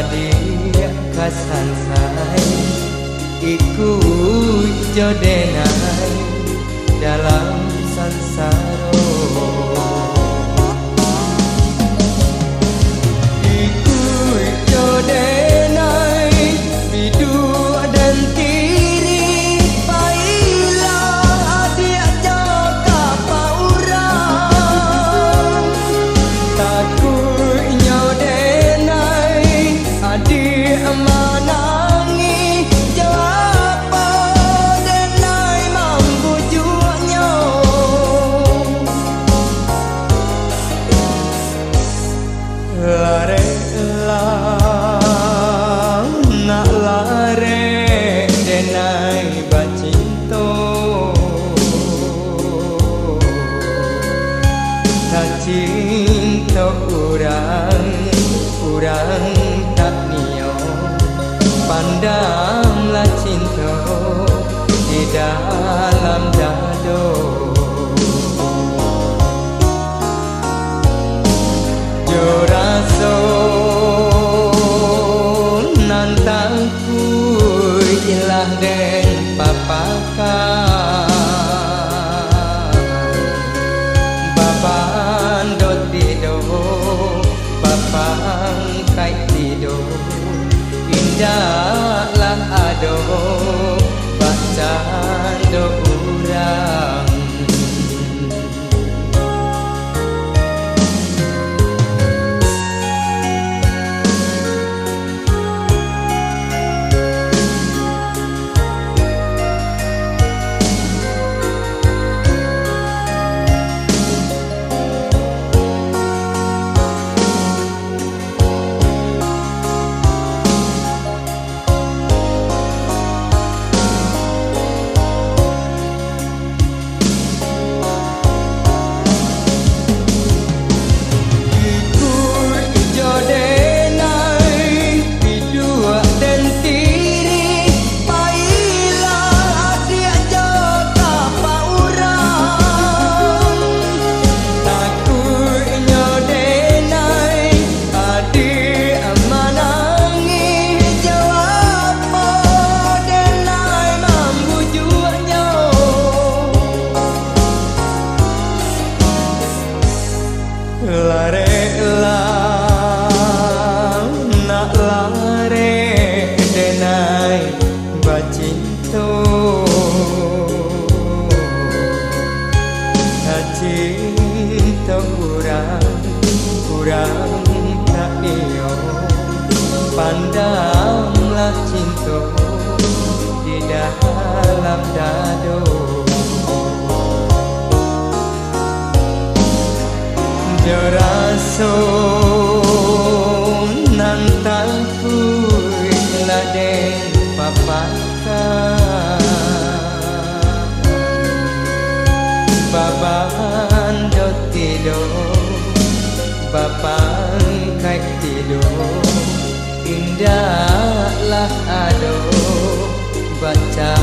adik kasansai iku jodenai dalam sansaro. Iku jodenai bidu dan tiri paila adik jaga paurang takut nyodenai adik manangi jawab denai membujuknya lare nak lare denai bacinto tak cinta urang tak nio pandanglah cinta di dalam dado. Joraso nantangku ilah den papakan bapan do tido bapan kai tido indahlah ado bacaan do urang. Lare nak lare denai bacinto tak cinta urang tak iyo pandanglah cinta di dalam dado. Joraso nantangku ilah den papakan baban do tido bapan kai tido indahlah ado baca